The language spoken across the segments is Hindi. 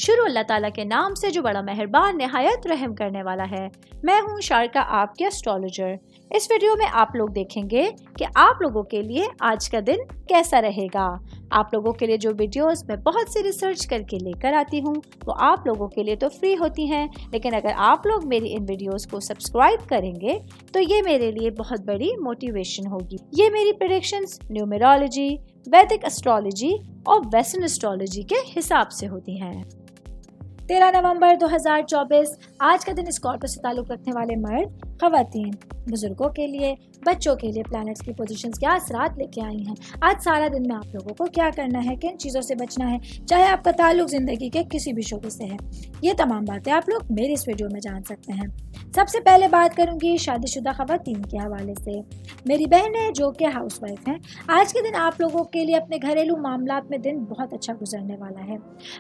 शुरू अल्लाह ताला के नाम से जो बड़ा मेहरबान निहायत रहम करने वाला है। मैं हूँ शारका, आपके एस्ट्रोलॉजर। इस वीडियो में आप लोग देखेंगे कि आप लोगों के लिए आज का दिन कैसा रहेगा। आप लोगों के लिए जो वीडियोस मैं बहुत सी रिसर्च करके लेकर आती हूँ वो आप लोगों के लिए तो फ्री होती हैं, लेकिन अगर आप लोग मेरी इन वीडियोस को सब्सक्राइब करेंगे तो ये मेरे लिए बहुत बड़ी मोटिवेशन होगी। ये मेरी प्रेडिक्शंस न्यूमरोलॉजी, वैदिक एस्ट्रोलॉजी और वेस्टर्न एस्ट्रोलॉजी के हिसाब से होती हैं। 13 नवंबर 2024 आज का दिन स्कॉर्पियो से ताल्लुक रखने वाले मर्द, खवातीन, बुजुर्गों के लिए, बच्चों के लिए प्लैनेट्स की पोजीशंस क्या असरात लेके आई हैं। आज सारा दिन में आप लोगों को क्या करना है, किन चीज़ों से बचना है, चाहे आपका ताल्लुक ज़िंदगी के किसी भी शोबे से है, ये तमाम बातें आप लोग मेरी इस वीडियो में जान सकते हैं। सबसे पहले बात करूंगी शादीशुदा खवातीन के हवाले से। मेरी बहनें जो कि हाउसवाइफ हैं, आज के दिन आप लोगों के लिए अपने घरेलू मामलात में दिन बहुत अच्छा गुजरने वाला है।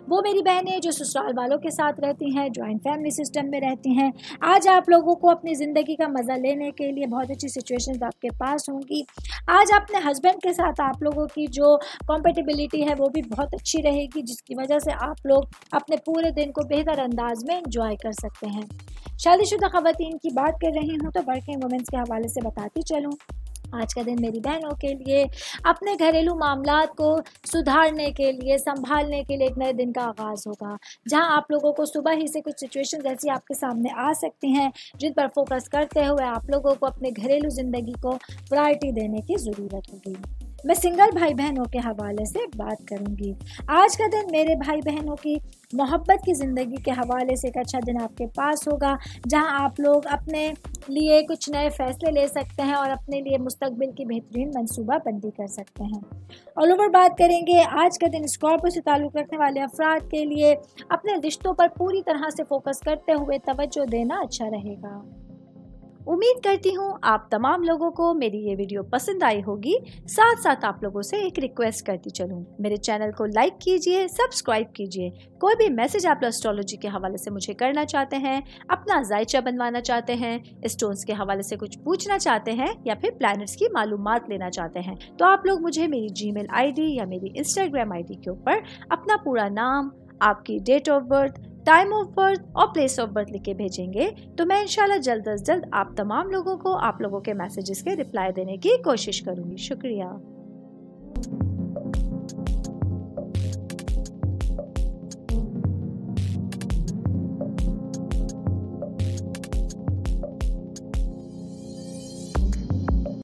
वो मेरी बहनें जो ससुराल वालों के साथ रहती हैं, जॉइंट फैमिली सिस्टम में रहती हैं, आज आप लोगों को अपनी ज़िंदगी का मज़ा लेने के लिए बहुत अच्छी सिचुएशंस आपके पास होंगी। आज अपने हस्बैंड के साथ आप लोगों की जो कॉम्पेटिबिलिटी है वो भी बहुत अच्छी रहेगी, जिसकी वजह से आप लोग अपने पूरे दिन को बेहतर अंदाज में एंजॉय कर सकते हैं। शादीशुदा खवातीन की बात कर रही हूँ तो वर्किंग वुमेन्स के हवाले से बताती चलूँ। आज का दिन मेरी बहनों के लिए अपने घरेलू मामलात को सुधारने के लिए, संभालने के लिए एक नए दिन का आगाज़ होगा, जहां आप लोगों को सुबह ही से कुछ सिचुएशंस ऐसी आपके सामने आ सकती हैं जिन पर फोकस करते हुए आप लोगों को अपने घरेलू ज़िंदगी को प्रायोरिटी देने की ज़रूरत होगी। मैं सिंगल भाई बहनों के हवाले से बात करूंगी। आज का दिन मेरे भाई बहनों की मोहब्बत की ज़िंदगी के हवाले से एक अच्छा दिन आपके पास होगा, जहां आप लोग अपने लिए कुछ नए फैसले ले सकते हैं और अपने लिए मुस्तकबिल की बेहतरीन मंसूबा बंदी कर सकते हैं। ऑल ओवर बात करेंगे आज का दिन स्कॉर्पियो से ताल्लुक़ रखने वाले अफराद के लिए अपने रिश्तों पर पूरी तरह से फोकस करते हुए तवज्जो देना अच्छा रहेगा। उम्मीद करती हूँ आप तमाम लोगों को मेरी ये वीडियो पसंद आई होगी। साथ साथ आप लोगों से एक रिक्वेस्ट करती चलूँ, मेरे चैनल को लाइक कीजिए, सब्सक्राइब कीजिए। कोई भी मैसेज आप एस्ट्रोलॉजी के हवाले से मुझे करना चाहते हैं, अपना जायचा बनवाना चाहते हैं, स्टोन्स के हवाले से कुछ पूछना चाहते हैं या फिर प्लैनेट्स की मालूमात लेना चाहते हैं, तो आप लोग मुझे मेरी जीमेल आईडी या मेरी इंस्टाग्राम आईडी के ऊपर अपना पूरा नाम, आपकी date of birth, time of birth और प्लेस ऑफ बर्थ लिख के भेजेंगे तो मैं इंशाल्लाह जल्द अज जल्द आप तमाम लोगों को आप लोगों के मैसेजेस के रिप्लाई देने की कोशिश करूंगी। शुक्रिया।